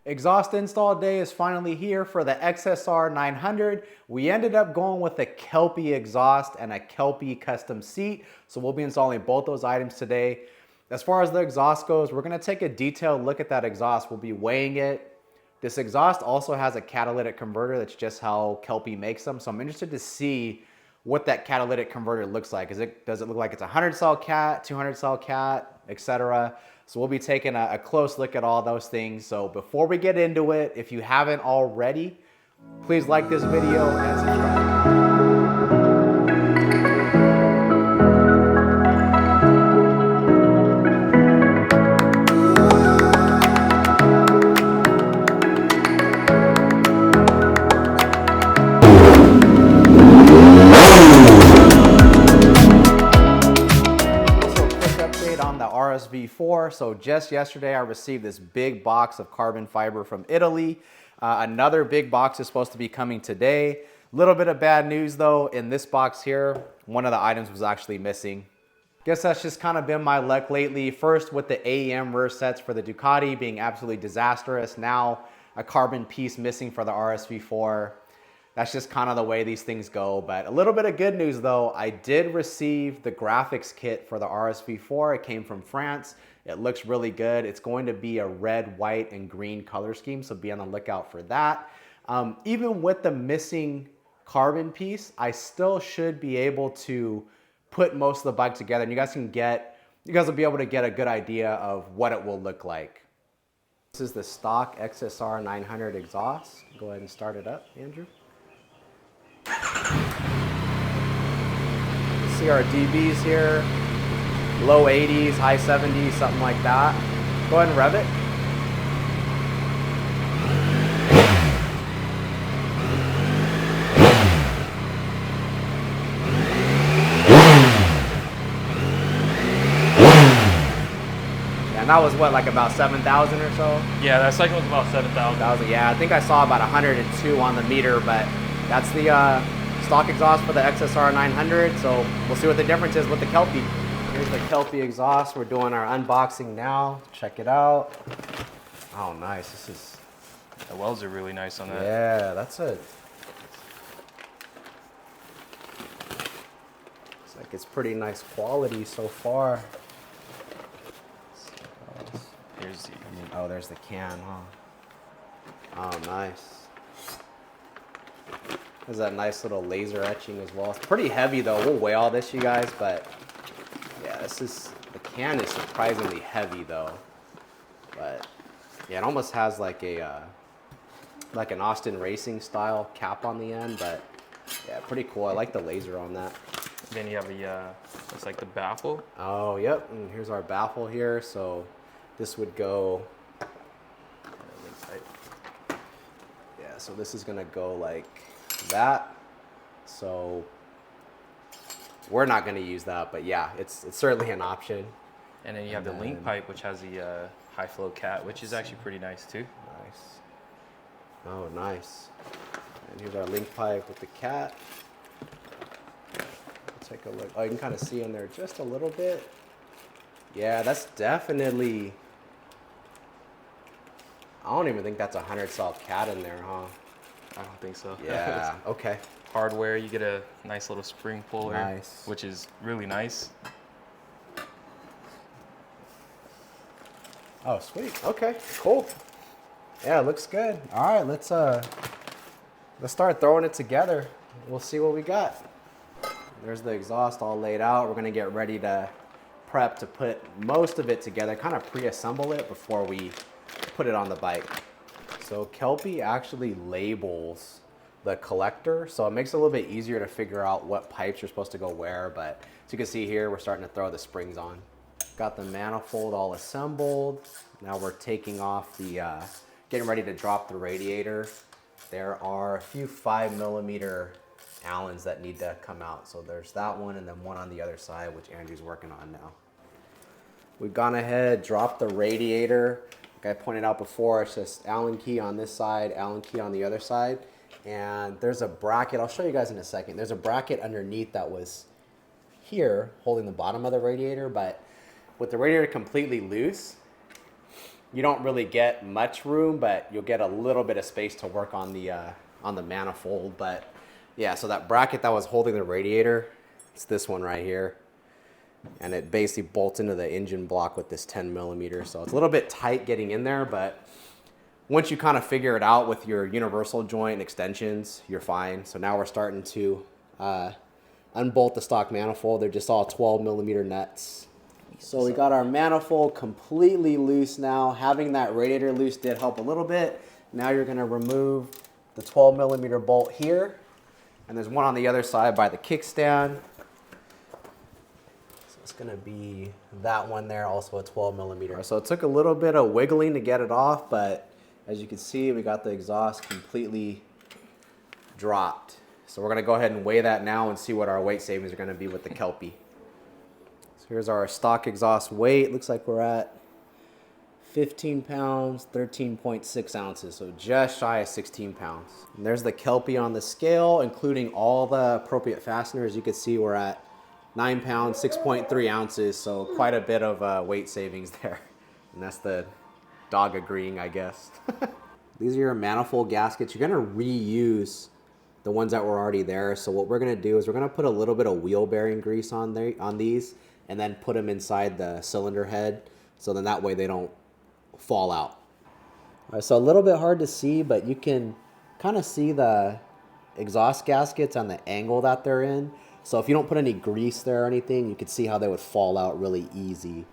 Exhaust install day is finally here for the XSR900. We ended up going with a Kelpi exhaust and a Kelpi custom seat. So we'll be installing both those items today. As far as the exhaust goes, we're gonna take a detailed look at that exhaust. We'll be weighing it. This exhaust also has a catalytic converter. That's just how Kelpi makes them. So I'm interested to see what that catalytic converter looks like. Does it look like it's a 100 cell cat, 200 cell cat, etc.? So we'll be taking a close look at all those things. So before we get into it, if you haven't already, please like this video and subscribe. RSV4. So just yesterday I received this big box of carbon fiber from Italy. Another big box is supposed to be coming today. Little bit of bad news though, in this box here, one of the items was actually missing. Guess that's just kind of been my luck lately. First with the AEM rear sets for the Ducati being absolutely disastrous. Now a carbon piece missing for the RSV4. That's just kind of the way these things go. But a little bit of good news though, I did receive the graphics kit for the RSV4. It came from France. It looks really good. It's going to be a red, white, and green color scheme, so be on the lookout for that. Even with the missing carbon piece, I still should be able to put most of the bike together, and you guys will be able to get a good idea of what it will look like. This is the stock XSR900 exhaust. Go ahead and start it up, Andrew. See our dBs here, low 80s, high 70s, something like that. Go ahead and rev it. And that was what, like about 7,000 or so? Yeah, that cycle was about 7,000. Yeah, I think I saw about 102 on the meter, but that's the stock exhaust for the XSR900, so we'll see what the difference is with the Kelpi. Here's the Kelpi exhaust. We're doing our unboxing now. Check it out. Oh, nice. This is... The welds are really nice on that. Yeah, that's a... Looks like it's pretty nice quality so far. Here's the... Oh, there's the can, huh? Oh, nice. There's that nice little laser etching as well. It's pretty heavy though. We'll weigh all this, you guys, but yeah, the can is surprisingly heavy though. But yeah, it almost has like like an Austin Racing style cap on the end, but yeah, pretty cool. I like the laser on that. Then you have it's like the baffle. Oh, yep. And here's our baffle here. So this would go, yeah, so this is gonna go like that. So we're not going to use that, but yeah, it's certainly an option. And then you have the link pipe, which has the high flow cat, which is actually pretty nice too. Nice. Oh, nice. And here's our link pipe with the cat. Let's take a look. Oh, you can kind of see in there just a little bit. Yeah, that's definitely, I don't even think that's a 100 cell cat in there, huh? I don't think so. Yeah, okay. Hardware, you get a nice little spring puller, nice, which is really nice. Oh, sweet. Okay, cool. Yeah, it looks good. All right, let's start throwing it together. We'll see what we got. There's the exhaust all laid out. We're gonna get ready to prep to put most of it together, kind of pre-assemble it before we put it on the bike. So Kelpi actually labels the collector, so it makes it a little bit easier to figure out what pipes are supposed to go where, but as you can see here, we're starting to throw the springs on. Got the manifold all assembled. Now we're taking off the, getting ready to drop the radiator. There are a few 5mm Allens that need to come out. So there's that one and then one on the other side, which Andrew's working on now. We've gone ahead, dropped the radiator. Like I pointed out before, it's just Allen key on this side, Allen key on the other side. And there's a bracket, I'll show you guys in a second. There's a bracket underneath that was here holding the bottom of the radiator, but with the radiator completely loose, you don't really get much room, but you'll get a little bit of space to work on the manifold. But yeah, so that bracket that was holding the radiator, it's this one right here. And it basically bolts into the engine block with this 10 millimeter. So it's a little bit tight getting in there, but once you kind of figure it out with your universal joint extensions, you're fine. So now we're starting to unbolt the stock manifold. They're just all 12 millimeter nuts. So we got our manifold completely loose now. Having that radiator loose did help a little bit. Now you're gonna remove the 12 millimeter bolt here. And there's one on the other side by the kickstand. So it's gonna be that one there, also a 12 millimeter. So it took a little bit of wiggling to get it off, but as you can see, we got the exhaust completely dropped. So we're gonna go ahead and weigh that now and see what our weight savings are gonna be with the Kelpi. So here's our stock exhaust weight. Looks like we're at 15 pounds, 13.6 ounces. So just shy of 16 pounds. And there's the Kelpi on the scale, including all the appropriate fasteners. You can see we're at 9 pounds, 6.3 ounces. So quite a bit of weight savings there. And that's the dog agreeing, I guess. These are your manifold gaskets. You're gonna reuse the ones that were already there. So what we're gonna do is we're gonna put a little bit of wheel bearing grease on these, and then put them inside the cylinder head. So then that way they don't fall out. All right, so a little bit hard to see, but you can kind of see the exhaust gaskets on the angle that they're in. So if you don't put any grease there or anything, you can see how they would fall out really easy.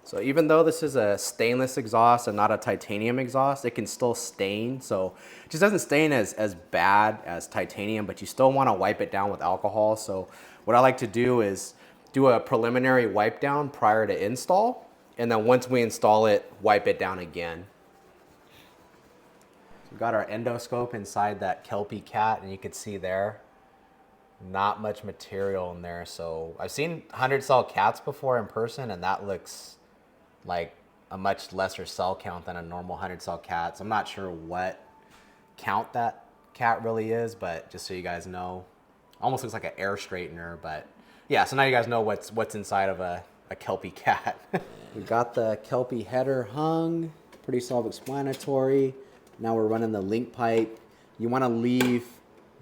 So even though this is a stainless exhaust and not a titanium exhaust, it can still stain. So it just doesn't stain as bad as titanium, but you still want to wipe it down with alcohol. So what I like to do is do a preliminary wipe down prior to install. And then once we install it, wipe it down again. So we've got our endoscope inside that Kelpi cat, and you can see there, not much material in there. So I've seen 100 cell cats before in person, and that looks like a much lesser cell count than a normal 100 cell cat. So I'm not sure what count that cat really is, but just so you guys know, almost looks like an air straightener. But yeah, so now you guys know what's inside of a Kelpi cat. We got the Kelpi header hung, pretty self-explanatory. Now we're running the link pipe. You want to leave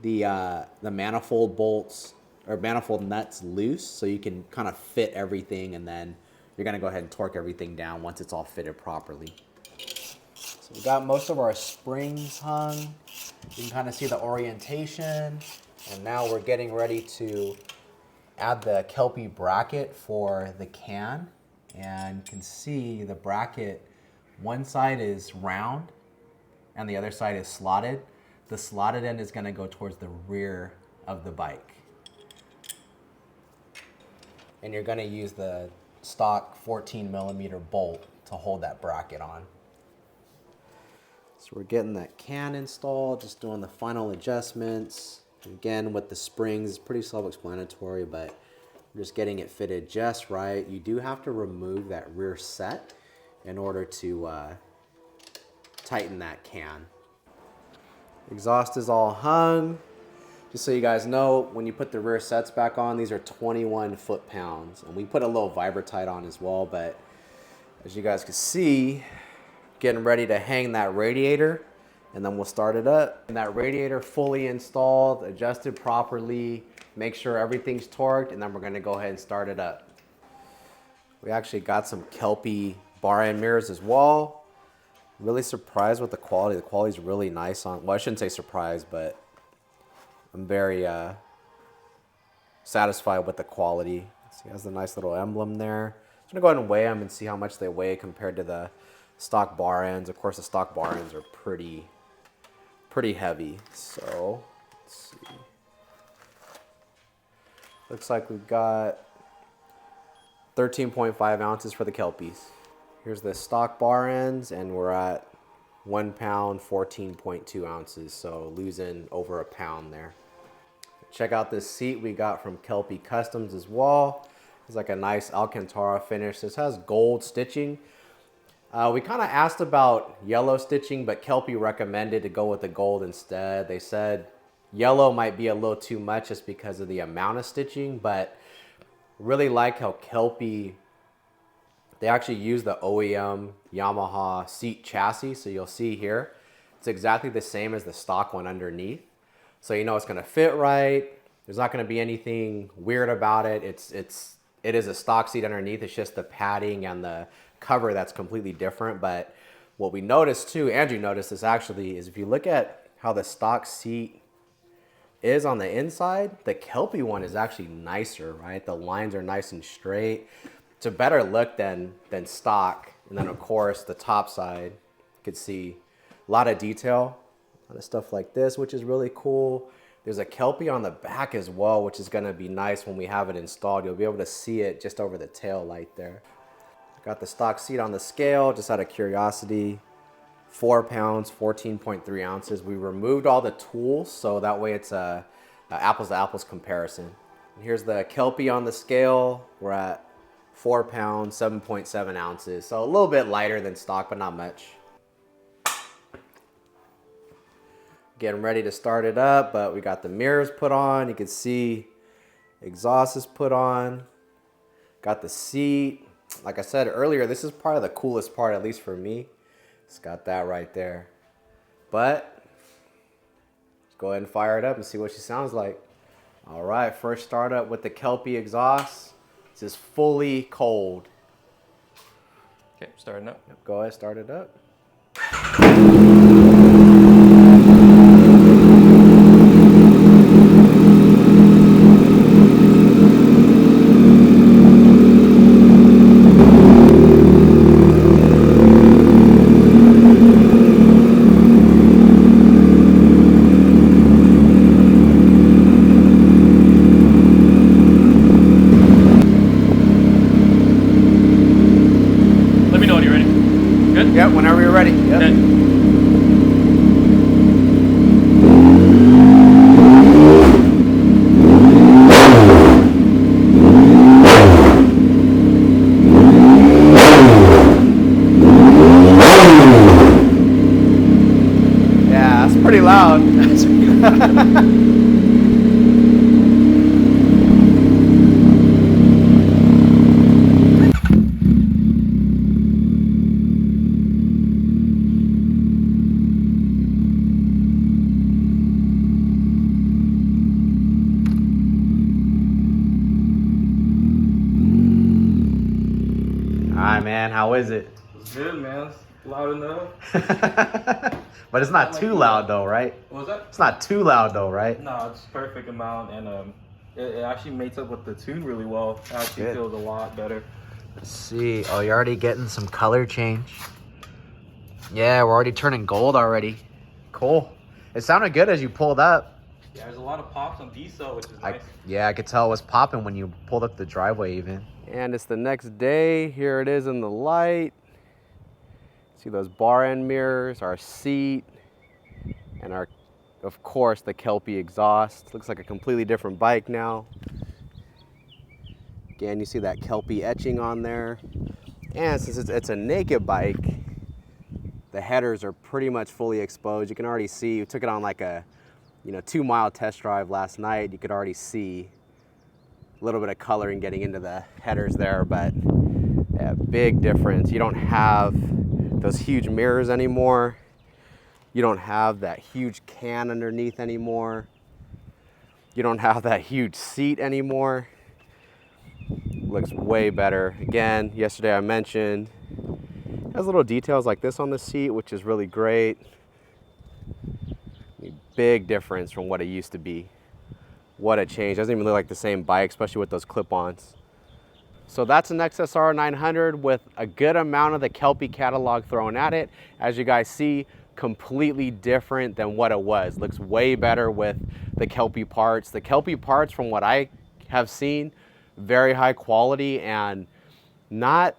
the manifold bolts or manifold nuts loose so you can kind of fit everything, and then you're gonna go ahead and torque everything down once it's all fitted properly. So we got most of our springs hung. You can kind of see the orientation. And now we're getting ready to add the Kelpi bracket for the can. And you can see the bracket, one side is round and the other side is slotted. The slotted end is gonna go towards the rear of the bike. And you're gonna use the stock 14 millimeter bolt to hold that bracket on. So we're getting that can installed, just doing the final adjustments. Again, with the springs, it's pretty self-explanatory, but we're just getting it fitted just right. You do have to remove that rear set in order to tighten that can. Exhaust is all hung. Just so you guys know, when you put the rear sets back on, these are 21 foot-pounds. And we put a little Vibrotite on as well, but as you guys can see, getting ready to hang that radiator, and then we'll start it up. And that radiator fully installed, adjusted properly, make sure everything's torqued, and then we're gonna go ahead and start it up. We actually got some Kelpi bar end mirrors as well. Really surprised with the quality. The quality's really nice on, well, I shouldn't say surprised, but I'm very satisfied with the quality. See, it has the nice little emblem there. I'm gonna go ahead and weigh them and see how much they weigh compared to the stock bar ends. Of course, the stock bar ends are pretty heavy. So let's see. Looks like we've got 13.5 ounces for the Kelpis. Here's the stock bar ends, and we're at 1 pound, 14.2 ounces. So losing over a pound there. Check out this seat we got from Kelpi Customs as well. It's like a nice Alcantara finish. This has gold stitching. We kind of asked about yellow stitching, but Kelpi recommended to go with the gold instead. They said yellow might be a little too much just because of the amount of stitching, but really like how Kelpi They actually use the OEM Yamaha seat chassis. So you'll see here, it's exactly the same as the stock one underneath. So you know it's gonna fit right. There's not gonna be anything weird about it. It is a stock seat underneath. It's just the padding and the cover that's completely different. But what we noticed too, Andrew noticed this actually, is if you look at how the stock seat is on the inside, the Kelpi one is actually nicer, right? The lines are nice and straight. It's a better look than stock. And then of course the top side, you can see a lot of detail on the stuff like this, which is really cool. There's a Kelpi on the back as well, which is gonna be nice when we have it installed. You'll be able to see it just over the tail light there. Got the stock seat on the scale, just out of curiosity. 4 pounds, 14.3 ounces. We removed all the tools, so that way it's a apples to apples comparison. And here's the Kelpi on the scale. We're at 4 pounds, 7.7 ounces. So a little bit lighter than stock, but not much. Getting ready to start it up, but we got the mirrors put on. You can see exhaust is put on. Got the seat. Like I said earlier, this is probably the coolest part, at least for me. It's got that right there. But let's go ahead and fire it up and see what she sounds like. All right, first start up with the Kelpi exhaust. This is fully cold. Okay, starting up. Yep, go ahead, start it up. Yep, whenever you're ready. Yep. Okay. Yeah, that's pretty loud. Alright, man, how is it? It's good, man. It's loud enough. But it's not too loud though, right? What was that? It's not too loud though, right? No, it's perfect amount, and it actually mates up with the tune really well. It actually Good. feels a lot better. Let's see. Oh, you're already getting some color change. Yeah, we're already turning gold already. Cool. It sounded good as you pulled up. Yeah, there's a lot of pops on diesel, which is nice. Yeah, I could tell it was popping when you pulled up the driveway even. And it's the next day. Here it is in the light. See those bar end mirrors, our seat, and our, of course, the Kelpi exhaust. Looks like a completely different bike now. Again, you see that Kelpi etching on there. And since it's a naked bike, the headers are pretty much fully exposed. You can already see, we took it on like a 2-mile test drive last night. You could already see a little bit of coloring getting into the headers there, but yeah, big difference. You don't have those huge mirrors anymore. You don't have that huge can underneath anymore. You don't have that huge seat anymore. Looks way better. Again, yesterday I mentioned, it has little details like this on the seat, which is really great. Big difference from what it used to be. What a change. Doesn't even look like the same bike, especially with those clip-ons. So that's an XSR900 with a good amount of the Kelpi catalog thrown at it. As you guys see, completely different than what it was. Looks way better with the Kelpi parts. The Kelpi parts, from what I have seen, very high quality and not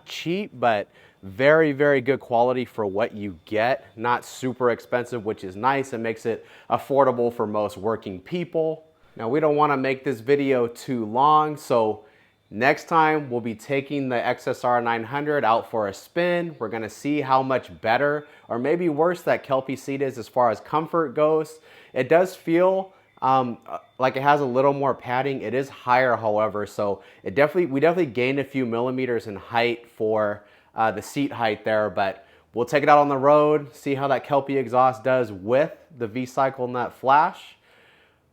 cheap, but very, very good quality for what you get. Not super expensive, which is nice. It makes it affordable for most working people. Now, we don't want to make this video too long, so next time we'll be taking the XSR900 out for a spin. We're going to see how much better or maybe worse that Kelpi seat is as far as comfort goes. It does feel Like it has a little more padding. It is higher, however, so we definitely gained a few millimeters in height for the seat height there, but we'll take it out on the road, see how that Kelpi exhaust does with the V-cycle nut flash.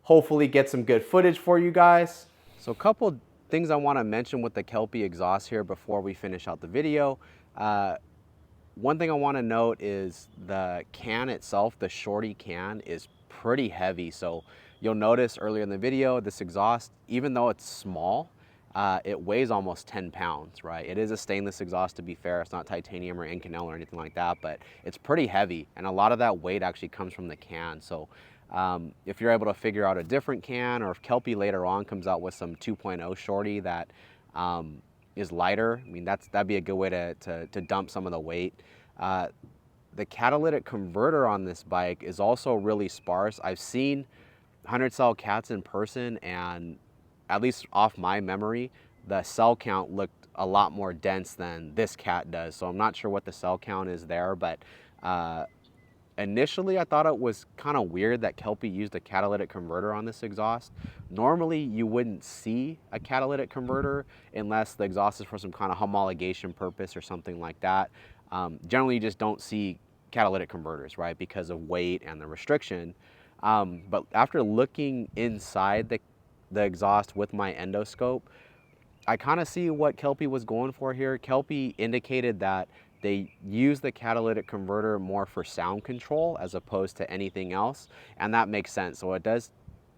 Hopefully get some good footage for you guys. So a couple things I want to mention with the Kelpi exhaust here before we finish out the video. One thing I want to note is the can itself, the shorty can, is pretty heavy. So you'll notice earlier in the video, this exhaust, even though it's small, it weighs almost 10 pounds, right? It is a stainless exhaust, to be fair. It's not titanium or Inconel or anything like that, but it's pretty heavy. And a lot of that weight actually comes from the can. So if you're able to figure out a different can, or if Kelpi later on comes out with some 2.0 shorty that is lighter, I mean, that'd be a good way to dump some of the weight. The catalytic converter on this bike is also really sparse. I've seen 100 cell cats in person, and at least off my memory, the cell count looked a lot more dense than this cat does. So I'm not sure what the cell count is there, but initially I thought it was kind of weird that Kelpi used a catalytic converter on this exhaust. Normally you wouldn't see a catalytic converter unless the exhaust is for some kind of homologation purpose or something like that. Generally you just don't see catalytic converters, right, because of weight and the restriction. But after looking inside the exhaust with my endoscope, I kind of see what Kelpi was going for here. Kelpi indicated that they use the catalytic converter more for sound control as opposed to anything else, and that makes sense. So it does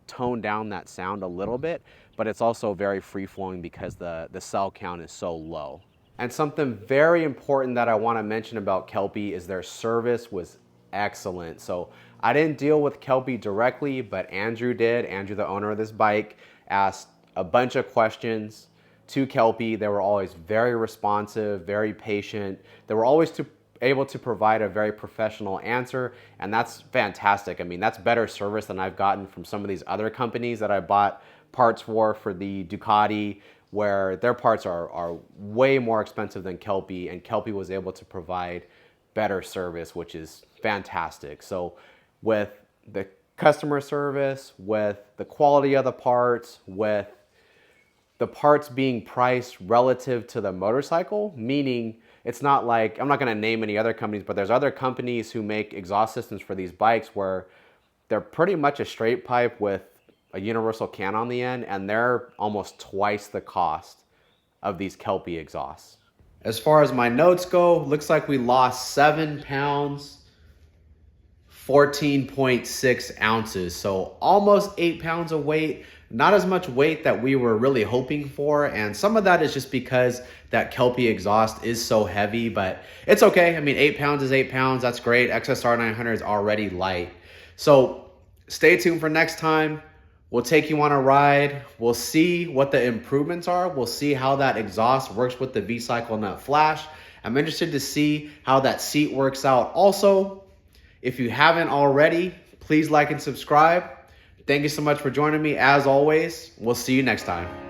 tone down that sound a little bit, but it's also very free-flowing because the cell count is so low. And something very important that I want to mention about Kelpi is their service was excellent. So I didn't deal with Kelpi directly, but Andrew did. Andrew, the owner of this bike, asked a bunch of questions to Kelpi. They were always very responsive, very patient. They were always able to provide a very professional answer, and that's fantastic. I mean, that's better service than I've gotten from some of these other companies that I bought parts for the Ducati, where their parts are way more expensive than Kelpi, and Kelpi was able to provide better service, which is fantastic. So with the customer service, with the quality of the parts, with the parts being priced relative to the motorcycle, meaning it's not like, I'm not gonna name any other companies, but there's other companies who make exhaust systems for these bikes where they're pretty much a straight pipe with a universal can on the end, and they're almost twice the cost of these Kelpi exhausts. As far as my notes go, looks like we lost 7 pounds, 14.6 ounces. So almost 8 pounds of weight, not as much weight that we were really hoping for. And some of that is just because that Kelpi exhaust is so heavy, but it's okay. I mean, 8 pounds is 8 pounds. That's great. XSR900 is already light. So stay tuned for next time. We'll take you on a ride. We'll see what the improvements are. We'll see how that exhaust works with the V-cycle nut flash. I'm interested to see how that seat works out. Also, if you haven't already, please like and subscribe. Thank you so much for joining me. As always, we'll see you next time.